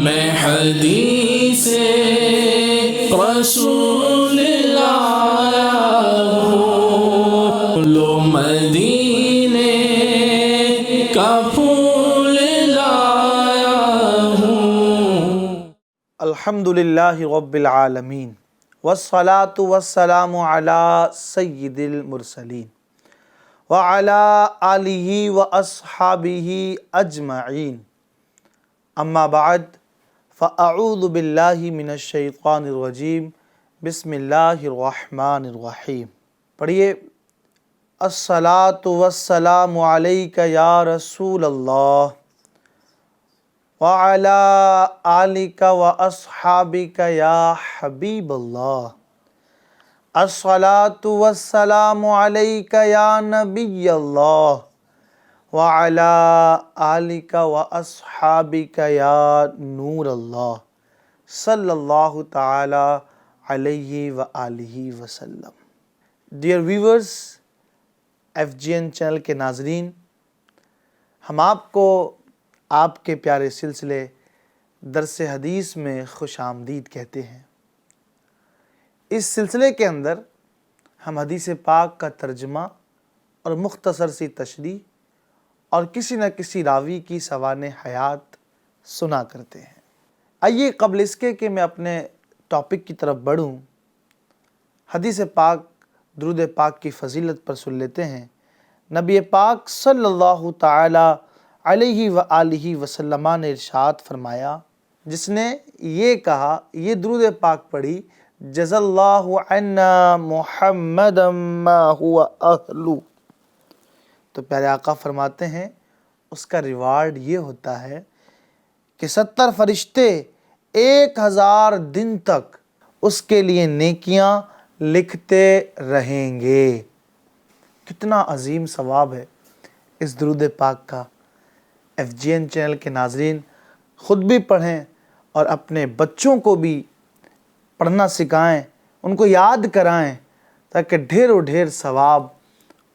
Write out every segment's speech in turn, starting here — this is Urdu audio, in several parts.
میں حدیث رسول لایا ہوں، لو مدینے کا پھول لایا ہوں۔ الحمدللہ رب العالمین والصلاة والسلام علی سید المرسلین وعلی آلہ واصحابہ اجمعین، اما بعد فاعوذ باللہ من الشیطان الرجیم، بسم اللہ الرحمن الرحیم۔ پڑھیے، الصلاة والسلام علیک یا رسول اللہ وعلی آلک واصحابک یا حبیب اللہ، الصلاة والسلام علیک یا نبی اللہ وعلی آلک واصحابک یا نور اللہ، صلی اللہ تعالی علیہ وآلہ وسلم۔ ڈیئر ویورز، FGN چینل کے ناظرین، ہم آپ کو آپ کے پیارے سلسلے درس حدیث میں خوش آمدید کہتے ہیں۔ اس سلسلے کے اندر ہم حدیث پاک کا ترجمہ اور مختصر سی تشریح اور کسی نہ کسی راوی کی سوانح حیات سنا کرتے ہیں۔ آئیے قبل اس کے کہ میں اپنے ٹاپک کی طرف بڑھوں، حدیث پاک درود پاک کی فضیلت پر سن لیتے ہیں۔ نبی پاک صلی اللہ تعالی علیہ وآلہ وسلم نے ارشاد فرمایا، جس نے یہ کہا، یہ درود پاک پڑھی، جزا اللہ عنا محمدا ما هو اہلو، تو پیارے آقا فرماتے ہیں اس کا ریوارڈ یہ ہوتا ہے کہ 70 فرشتے 1000 دن تک اس کے لیے نیکیاں لکھتے رہیں گے۔ کتنا عظیم ثواب ہے اس درود پاک کا۔ FGN چینل کے ناظرین خود بھی پڑھیں اور اپنے بچوں کو بھی پڑھنا سکھائیں، ان کو یاد کرائیں، تاکہ ڈھیروں ڈھیر ثواب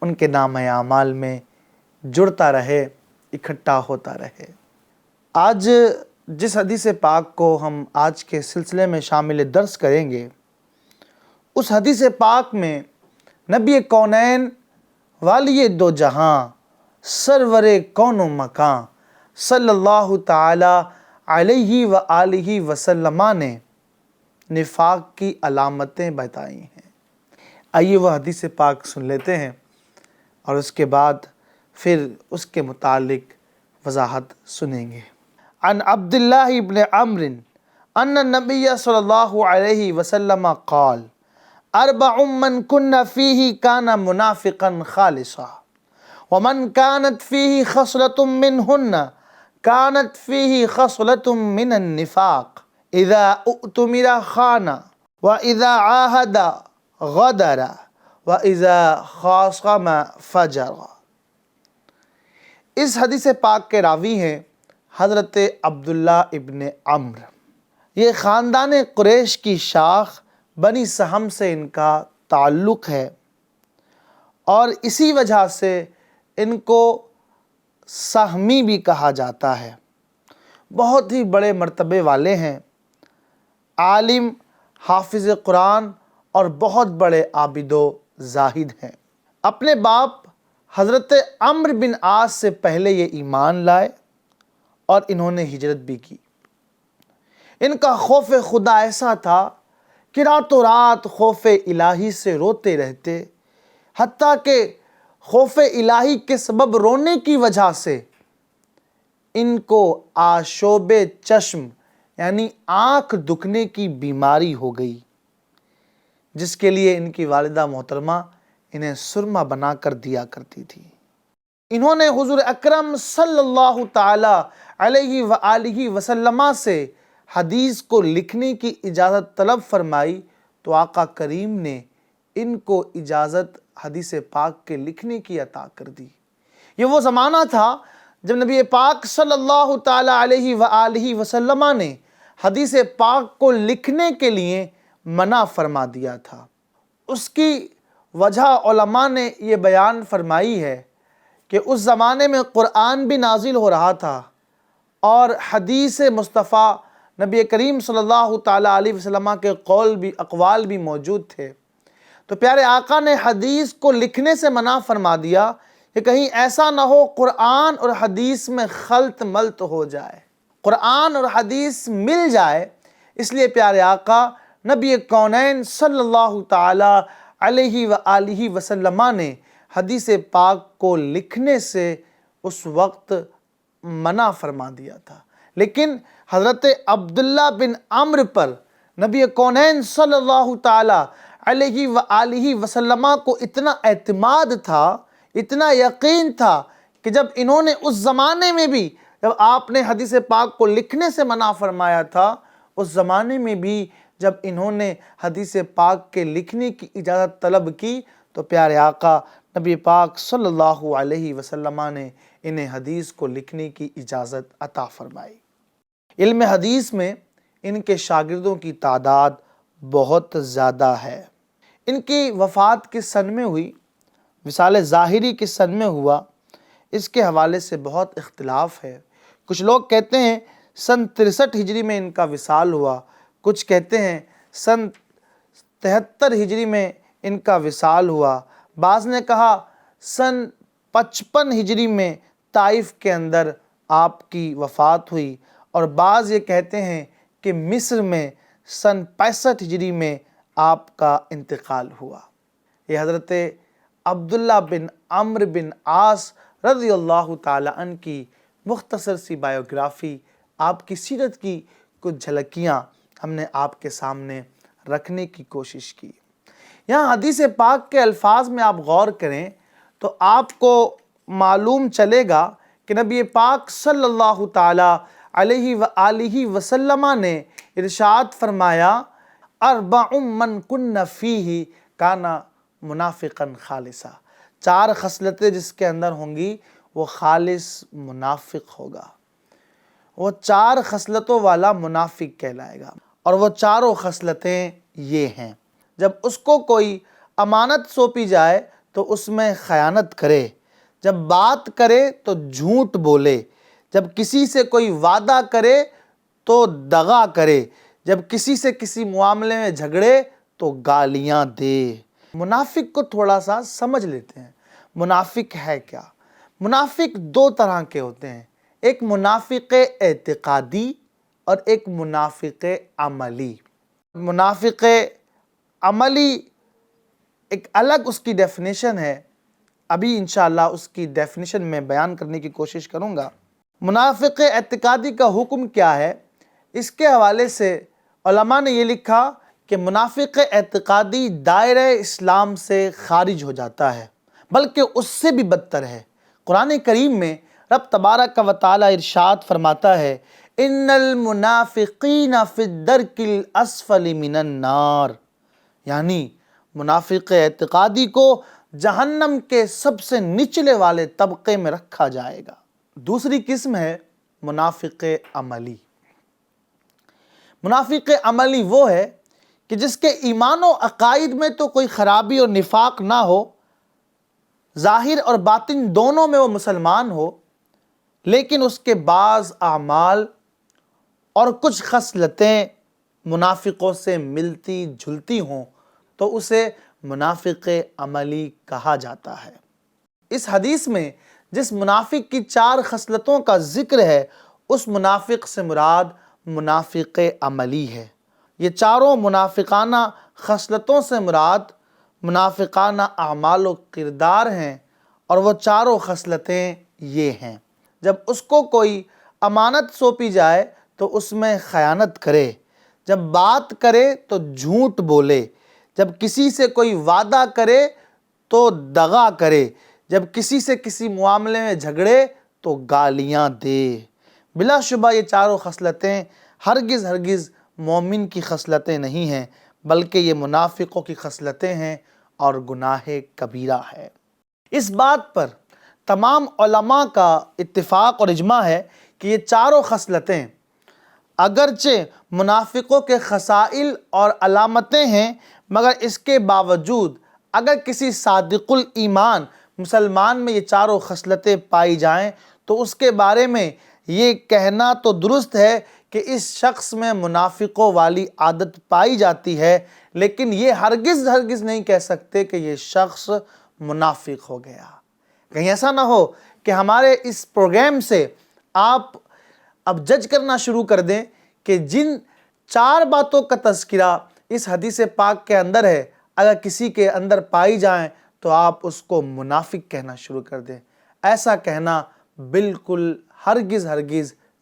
ان کے نام اعمال میں جڑتا رہے، اکٹھا ہوتا رہے۔ آج جس حدیث پاک کو ہم آج کے سلسلے میں شامل درس کریں گے، اس حدیث پاک میں نبی کونین، والی دو جہاں، سرور کون و مکان صلی اللہ تعالی علیہ وآلہ وسلم نے نفاق کی علامتیں بتائی ہیں۔ آئیے وہ حدیث پاک سن لیتے ہیں اور اس کے بعد پھر اس کے متعلق وضاحت سنیں گے۔ عن عبداللہ بن عمرو ان النبی صلی اللہ علیہ وسلم قال، اربع من کن فیہ کان منافقا خالصا ومن كانت فيه خصلة منهن كانت فيه خصلة من النفاق، إذا اؤتمر خان وإذا عاهد غدر وإذا خاصم فجر۔ اس حدیث پاک کے راوی ہیں حضرت عبداللہ ابن عمرو۔ یہ خاندان قریش کی شاخ بنی سہم سے ان کا تعلق ہے، اور اسی وجہ سے ان کو سہمی بھی کہا جاتا ہے۔ بہت ہی بڑے مرتبے والے ہیں، عالم، حافظ قرآن اور بہت بڑے عابد و زاہد ہیں۔ اپنے باپ حضرت عمرو بن عاص سے پہلے یہ ایمان لائے اور انہوں نے ہجرت بھی کی۔ ان کا خوف خدا ایسا تھا کہ راتوں رات خوف الہی سے روتے رہتے، حتیٰ کہ خوف الہی کے سبب رونے کی وجہ سے ان کو آشوب چشم یعنی آنکھ دکھنے کی بیماری ہو گئی، جس کے لیے ان کی والدہ محترمہ انہیں سرما بنا کر دیا کرتی تھی۔ انہوں نے حضور اکرم صلی اللہ تعالی علیہ وآلہ وسلم سے حدیث کو لکھنے کی اجازت طلب فرمائی، تو آقا کریم نے ان کو اجازت حدیث پاک کے لکھنے کی عطا کر دی۔ یہ وہ زمانہ تھا جب نبی پاک صلی اللہ تعالی علیہ وآلہ وسلم نے حدیث پاک کو لکھنے کے لیے منع فرما دیا تھا۔ اس کی وجہ علماء نے یہ بیان فرمائی ہے کہ اس زمانے میں قرآن بھی نازل ہو رہا تھا اور حدیث مصطفیٰ نبی کریم صلی اللہ تعالیٰ علیہ وسلم کے اقوال بھی موجود تھے، تو پیارے آقا نے حدیث کو لکھنے سے منع فرما دیا کہ کہیں ایسا نہ ہو قرآن اور حدیث میں خلط ملط ہو جائے، قرآن اور حدیث مل جائے۔ اس لیے پیارے آقا نبی کونین صلی اللہ تعالیٰ علیہ وآلہ وسلم نے حدیث پاک کو لکھنے سے اس وقت منع فرما دیا تھا، لیکن حضرت عبداللہ بن عمرو پر نبی کونین صلی اللہ تعالیٰ علیہ وآلہ وسلم کو اتنا اعتماد تھا، اتنا یقین تھا کہ جب انہوں نے اس زمانے میں بھی، جب آپ نے حدیث پاک کو لکھنے سے منع فرمایا تھا، اس زمانے میں بھی جب انہوں نے حدیث پاک کے لکھنے کی اجازت طلب کی تو پیارے آقا نبی پاک صلی اللہ علیہ وسلم نے انہیں حدیث کو لکھنے کی اجازت عطا فرمائی۔ علم حدیث میں ان کے شاگردوں کی تعداد بہت زیادہ ہے۔ ان کی وفات کس سن میں ہوئی، وصال ظاہری کس سن میں ہوا، اس کے حوالے سے بہت اختلاف ہے۔ کچھ لوگ کہتے ہیں سن 63 ہجری میں ان کا وصال ہوا، کچھ کہتے ہیں سن 73 ہجری میں ان کا وصال ہوا، بعض نے کہا سن 55 ہجری میں طائف کے اندر آپ کی وفات ہوئی، اور بعض یہ کہتے ہیں کہ مصر میں سن 65 ہجری میں آپ کا انتقال ہوا۔ یہ حضرت عبداللہ بن عمرو بن عاص رضی اللہ تعالیٰ عنہ کی مختصر سی بایوگرافی، آپ کی سیرت کی کچھ جھلکیاں ہم نے آپ کے سامنے رکھنے کی کوشش کی۔ یہاں حدیث پاک کے الفاظ میں آپ غور کریں تو آپ کو معلوم چلے گا کہ نبی پاک صلی اللہ تعالیٰ علیہ وآلہ وسلم نے ارشاد فرمایا، اربع من کن فیہ کان منافقا خالصا، 4 خصلتیں جس کے اندر ہوں گی وہ خالص منافق ہوگا، وہ 4 خصلتوں والا منافق کہلائے گا، اور وہ 4 خصلتیں یہ ہیں: جب اس کو کوئی امانت سونپی جائے تو اس میں خیانت کرے، جب بات کرے تو جھوٹ بولے، جب کسی سے کوئی وعدہ کرے تو دغا کرے، جب کسی سے کسی معاملے میں جھگڑے تو گالیاں دے۔ منافق کو تھوڑا سا سمجھ لیتے ہیں، منافق ہے کیا؟ منافق 2 طرح کے ہوتے ہیں، ایک منافق اعتقادی اور ایک منافق عملی۔ منافق عملی ایک الگ اس کی ڈیفینیشن ہے، ابھی انشاءاللہ اس کی ڈیفینیشن میں بیان کرنے کی کوشش کروں گا۔ منافق اعتقادی کا حکم کیا ہے؟ اس کے حوالے سے علماء نے یہ لکھا کہ منافق اعتقادی دائرہ اسلام سے خارج ہو جاتا ہے، بلکہ اس سے بھی بدتر ہے۔ قرآن کریم میں رب تبارک و تعالی ارشاد فرماتا ہے، ان المنافقین فی الدرک الاسفل من النار، یعنی منافق اعتقادی کو جہنم کے سب سے نچلے والے طبقے میں رکھا جائے گا۔ دوسری قسم ہے منافق عملی۔ منافق عملی وہ ہے کہ جس کے ایمان و عقائد میں تو کوئی خرابی اور نفاق نہ ہو، ظاہر اور باطن دونوں میں وہ مسلمان ہو، لیکن اس کے بعض اعمال اور کچھ خصلتیں منافقوں سے ملتی جلتی ہوں تو اسے منافق عملی کہا جاتا ہے۔ اس حدیث میں جس منافق کی 4 خصلتوں کا ذکر ہے، اس منافق سے مراد منافق عملی ہے۔ یہ 4 منافقانہ خصلتوں سے مراد منافقانہ اعمال و کردار ہیں، اور وہ 4 خصلتیں یہ ہیں: جب اس کو کوئی امانت سونپی جائے تو اس میں خیانت کرے، جب بات کرے تو جھوٹ بولے، جب کسی سے کوئی وعدہ کرے تو دغا کرے، جب کسی سے کسی معاملے میں جھگڑے تو گالیاں دے۔ بلا شبہ یہ 4 خصلتیں ہرگز مومن کی خصلتیں نہیں ہیں، بلکہ یہ منافقوں کی خصلتیں ہیں اور گناہ کبیرہ ہے۔ اس بات پر تمام علماء کا اتفاق اور اجماع ہے کہ یہ 4 خصلتیں اگرچہ منافقوں کے خصائل اور علامتیں ہیں، مگر اس کے باوجود اگر کسی صادق الایمان مسلمان میں یہ 4 خصلتیں پائی جائیں تو اس کے بارے میں یہ کہنا تو درست ہے کہ اس شخص میں منافقوں والی عادت پائی جاتی ہے، لیکن یہ ہرگز نہیں کہہ سکتے کہ یہ شخص منافق ہو گیا۔ کہیں ایسا نہ ہو کہ ہمارے اس پروگرام سے آپ اب جج کرنا شروع کر دیں کہ جن 4 باتوں کا تذکرہ اس حدیث پاک کے اندر ہے، اگر کسی کے اندر پائی جائیں تو آپ اس کو منافق کہنا شروع کر دیں۔ ایسا کہنا بالکل ہرگز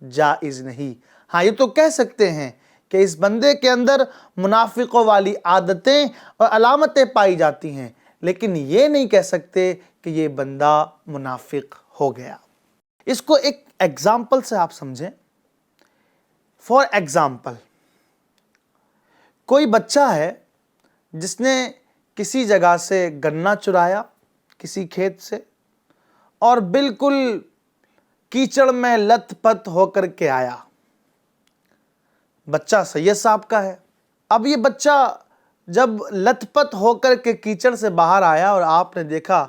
جائز نہیں۔ ہاں، یہ تو کہہ سکتے ہیں کہ اس بندے کے اندر منافقوں والی عادتیں اور علامتیں پائی جاتی ہیں، لیکن یہ نہیں کہہ سکتے کہ یہ بندہ منافق ہو گیا۔ اس کو ایک ایگزامپل سے آپ سمجھیں۔ فار ایگزامپل، کوئی بچہ ہے جس نے کسی جگہ سے گنا چرایا، کسی کھیت سے، اور بالکل کیچڑ میں لت پت ہو کر کے آیا۔ بچہ سید صاحب کا ہے۔ اب یہ بچہ جب لت پت ہو کر کے کیچڑ سے باہر آیا اور آپ نے دیکھا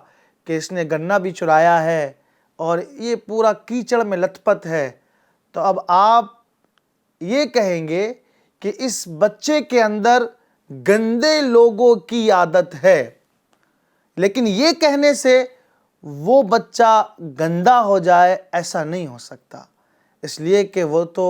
کہ اس نے گنا بھی چرایا ہے اور یہ پورا کیچڑ میں لت پت ہے، تو اب آپ یہ کہیں گے کہ اس بچے کے اندر گندے لوگوں کی عادت ہے، لیکن یہ کہنے سے وہ بچہ گندا ہو جائے ایسا نہیں ہو سکتا، اس لیے کہ وہ تو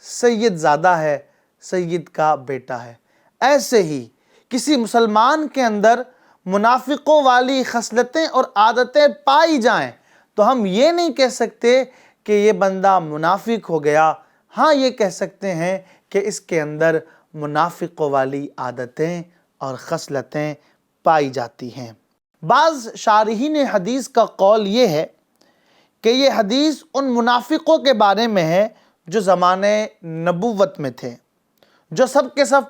سید زادہ ہے، سید کا بیٹا ہے۔ ایسے ہی کسی مسلمان کے اندر منافقوں والی خصلتیں اور عادتیں پائی جائیں تو ہم یہ نہیں کہہ سکتے کہ یہ بندہ منافق ہو گیا۔ ہاں، یہ کہہ سکتے ہیں کہ اس کے اندر منافقوں والی عادتیں اور خصلتیں پائی جاتی ہیں۔ بعض شارحین حدیث کا قول یہ ہے کہ یہ حدیث ان منافقوں کے بارے میں ہے جو زمانے نبوت میں تھے، جو سب کے سب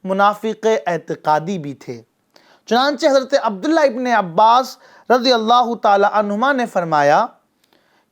منافق اعتقادی بھی تھے۔ چنانچہ حضرت عبداللہ ابن عباس رضی اللہ تعالی عنہما نے فرمایا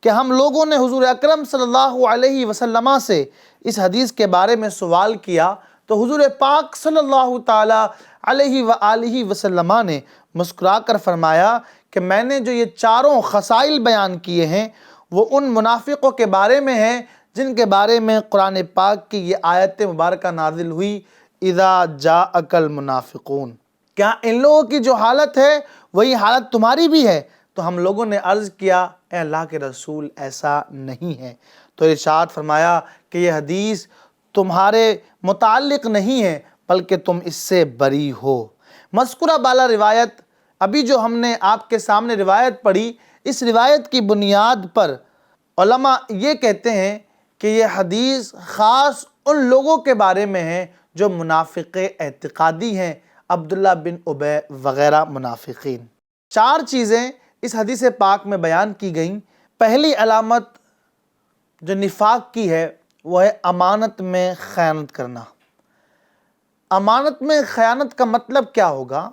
کہ ہم لوگوں نے حضور اکرم صلی اللہ علیہ وسلم سے اس حدیث کے بارے میں سوال کیا تو حضور پاک صلی اللہ تعالی علیہ وآلہ وسلم نے مسکرا کر فرمایا کہ میں نے جو یہ 4 خصائل بیان کیے ہیں وہ ان منافقوں کے بارے میں ہیں جن کے بارے میں قرآن پاک کی یہ آیت مبارکہ نازل ہوئی، اذا جاءک المنافقون۔ کیا ان لوگوں کی جو حالت ہے وہی حالت تمہاری بھی ہے؟ تو ہم لوگوں نے عرض کیا، اے اللہ کے رسول ایسا نہیں ہے۔ تو ارشاد فرمایا کہ یہ حدیث تمہارے متعلق نہیں ہے بلکہ تم اس سے بری ہو۔ مذکورہ بالا روایت، ابھی جو ہم نے آپ کے سامنے روایت پڑھی، اس روایت کی بنیاد پر علماء یہ کہتے ہیں کہ یہ حدیث خاص ان لوگوں کے بارے میں ہے جو منافق اعتقادی ہیں، عبداللہ بن ابی وغیرہ منافقین۔ 4 چیزیں اس حدیث پاک میں بیان کی گئیں۔ پہلی علامت جو نفاق کی ہے وہ ہے امانت میں خیانت کرنا۔ امانت میں خیانت کا مطلب کیا ہوگا؟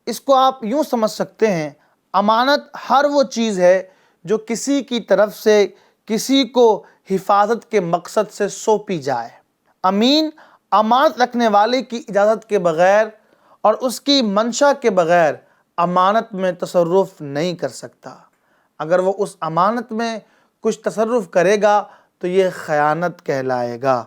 اس کو آپ یوں سمجھ سکتے ہیں، امانت ہر وہ چیز ہے جو کسی کی طرف سے کسی کو حفاظت کے مقصد سے سونپی جائے۔ امین امانت رکھنے والے کی اجازت کے بغیر اور اس کی منشا کے بغیر امانت میں تصرف نہیں کر سکتا۔ اگر وہ اس امانت میں کچھ تصرف کرے گا تو یہ خیانت کہلائے گا۔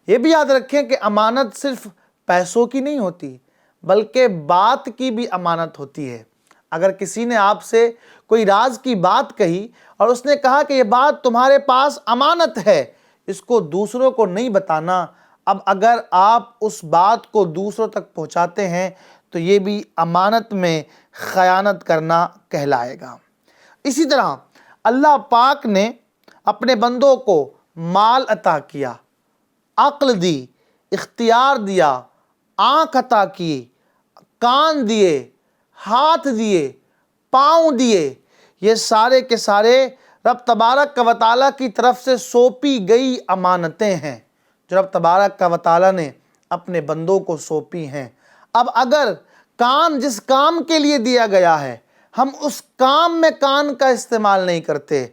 یہ بھی یاد رکھیں کہ امانت صرف پیسوں کی نہیں ہوتی بلکہ بات کی بھی امانت ہوتی ہے۔ اگر کسی نے آپ سے کوئی راز کی بات کہی اور اس نے کہا کہ یہ بات تمہارے پاس امانت ہے، اس کو دوسروں کو نہیں بتانا، اب اگر آپ اس بات کو دوسروں تک پہنچاتے ہیں تو یہ بھی امانت میں خیانت کرنا کہلائے گا۔ اسی طرح اللہ پاک نے اپنے بندوں کو مال عطا کیا، عقل دی، اختیار دیا، آنکھ عطا کی، کان دیے، ہاتھ دیے، پاؤں دیے، یہ سارے کے سارے رب تبارک و تعالیٰ کی طرف سے سونپی گئی امانتیں ہیں جو رب تبارک و تعالیٰ نے اپنے بندوں کو سونپی ہیں۔ اب اگر کان جس کام کے لیے دیا گیا ہے ہم اس کام میں کان کا استعمال نہیں کرتے،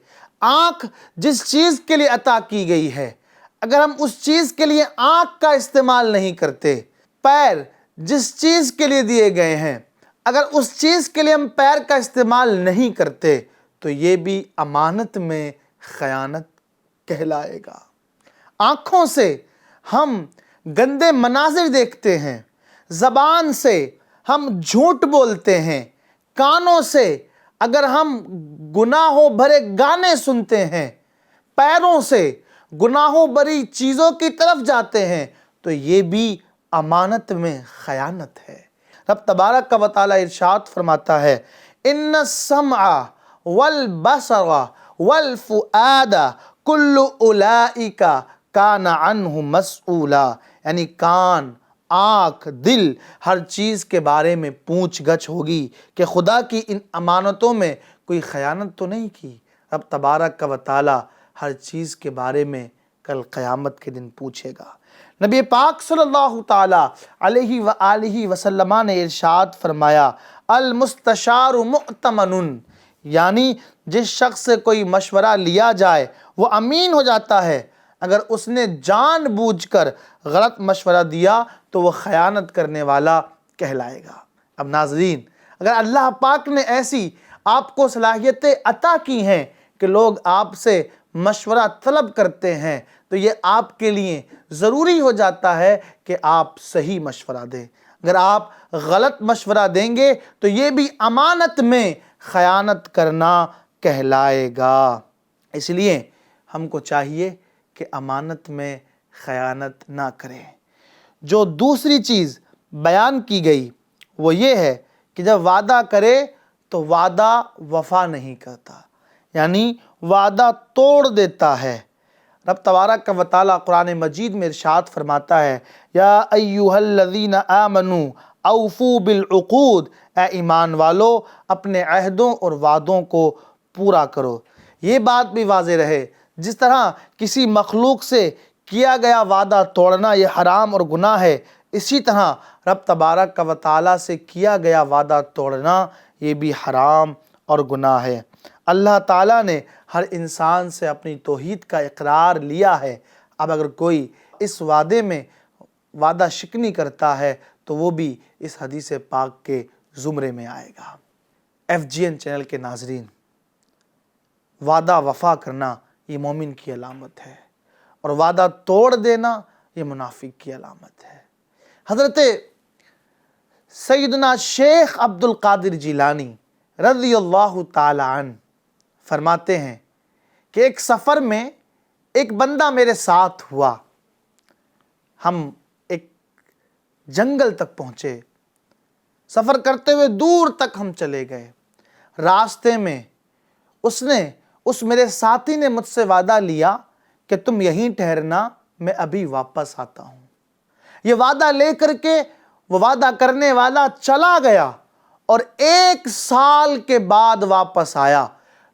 آنکھ جس چیز کے لیے عطا کی گئی ہے اگر ہم اس چیز کے لیے آنکھ کا استعمال نہیں کرتے، پیر جس چیز کے لیے دیے گئے ہیں اگر اس چیز کے لیے ہم پیر کا استعمال نہیں کرتے تو یہ بھی امانت میں خیانت کہلائے گا۔ آنکھوں سے ہم گندے مناظر دیکھتے ہیں، زبان سے ہم جھوٹ بولتے ہیں، کانوں سے اگر ہم گناہوں بھرے گانے سنتے ہیں، پیروں سے گناہوں بھری چیزوں کی طرف جاتے ہیں، تو یہ بھی امانت میں خیانت ہے۔ رب تبارک و تعالیٰ ارشاد فرماتا ہے ان السمع والبصر والفؤاد کل اولئک کان عنہ مسئولا، یعنی کان، آنکھ، دل، ہر چیز کے بارے میں پوچھ گچھ ہوگی کہ خدا کی ان امانتوں میں کوئی خیانت تو نہیں کی۔ رب تبارک و تعالیٰ ہر چیز کے بارے میں کل قیامت کے دن پوچھے گا۔ نبی پاک صلی اللہ تعالیٰ علیہ وآلہ وسلم نے ارشاد فرمایا المستشار مؤتمن، یعنی جس شخص سے کوئی مشورہ لیا جائے وہ امین ہو جاتا ہے، اگر اس نے جان بوجھ کر غلط مشورہ دیا تو وہ خیانت کرنے والا کہلائے گا۔ اب ناظرین، اگر اللہ پاک نے ایسی آپ کو صلاحیتیں عطا کی ہیں کہ لوگ آپ سے مشورہ طلب کرتے ہیں، تو یہ آپ کے لیے ضروری ہو جاتا ہے کہ آپ صحیح مشورہ دیں۔ اگر آپ غلط مشورہ دیں گے تو یہ بھی امانت میں خیانت کرنا کہلائے گا۔ اس لیے ہم کو چاہیے کہ امانت میں خیانت نہ کریں۔ جو دوسری چیز بیان کی گئی وہ یہ ہے کہ جب وعدہ کرے تو وعدہ وفا نہیں کرتا، یعنی وعدہ توڑ دیتا ہے۔ رب تبارک و تعالیٰ قرآن مجید میں ارشاد فرماتا ہے یا ایھا الذین آمنوا اوفوا بالعقود، اے ایمان والو اپنے عہدوں اور وعدوں کو پورا کرو۔ یہ بات بھی واضح رہے، جس طرح کسی مخلوق سے کیا گیا وعدہ توڑنا یہ حرام اور گناہ ہے، اسی طرح رب تبارک و تعالیٰ سے کیا گیا وعدہ توڑنا یہ بھی حرام اور گناہ ہے۔ اللہ تعالیٰ نے ہر انسان سے اپنی توحید کا اقرار لیا ہے، اب اگر کوئی اس وعدے میں وعدہ شکنی کرتا ہے تو وہ بھی اس حدیث پاک کے زمرے میں آئے گا۔ FGN چینل کے ناظرین، وعدہ وفا کرنا یہ مومن کی علامت ہے اور وعدہ توڑ دینا یہ منافق کی علامت ہے۔ حضرت سیدنا شیخ عبد القادر جیلانی رضی اللہ تعالی عنہ فرماتے ہیں کہ ایک سفر میں ایک بندہ میرے ساتھ ہوا، ہم ایک جنگل تک پہنچے، سفر کرتے ہوئے دور تک ہم چلے گئے، راستے میں اس میرے ساتھی نے مجھ سے وعدہ لیا کہ تم یہیں ٹھہرنا، میں ابھی واپس آتا ہوں۔ یہ وعدہ لے کر کے وہ وعدہ کرنے والا چلا گیا اور 1 سال کے بعد واپس آیا،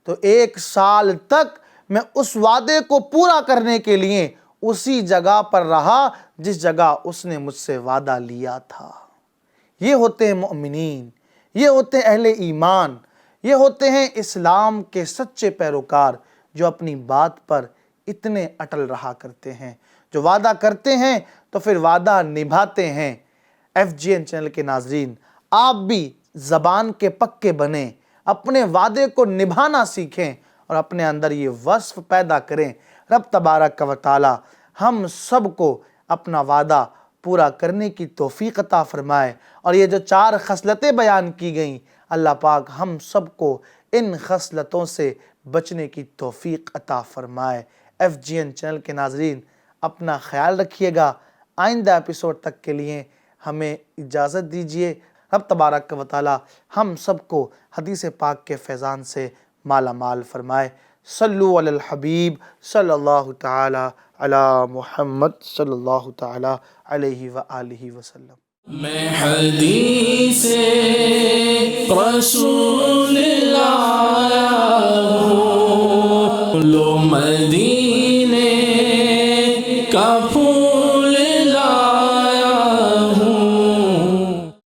تو 1 سال تک میں اس وعدے کو پورا کرنے کے لیے اسی جگہ پر رہا جس جگہ اس نے مجھ سے وعدہ لیا تھا۔ یہ ہوتے ہیں مؤمنین، یہ ہوتے ہیں اہل ایمان، یہ ہوتے ہیں اسلام کے سچے پیروکار جو اپنی بات پر اتنے اٹل رہا کرتے ہیں، جو وعدہ کرتے ہیں تو پھر وعدہ نبھاتے ہیں۔ FGN چینل کے ناظرین، آپ بھی زبان کے پکے بنیں، اپنے وعدے کو نبھانا سیکھیں اور اپنے اندر یہ وصف پیدا کریں۔ رب تبارک و تعالی ہم سب کو اپنا وعدہ پورا کرنے کی توفیق عطا فرمائے، اور یہ جو 4 خصلتیں بیان کی گئیں، اللہ پاک ہم سب کو ان خصلتوں سے بچنے کی توفیق عطا فرمائے۔ FGN چینل کے ناظرین، اپنا خیال رکھیے گا۔ آئندہ ایپیسوڈ تک کے لیے ہمیں اجازت دیجیے۔ رب تبارک و تعالی ہم سب کو حدیث پاک کے فیضان سے مالا مال فرمائے۔ صلو علی الحبیب صلی اللہ تعالی علی محمد صلی اللہ تعالی علیہ وآلہ وسلم۔ میں حدیث رسول اللہ ہوں، لو مدینہ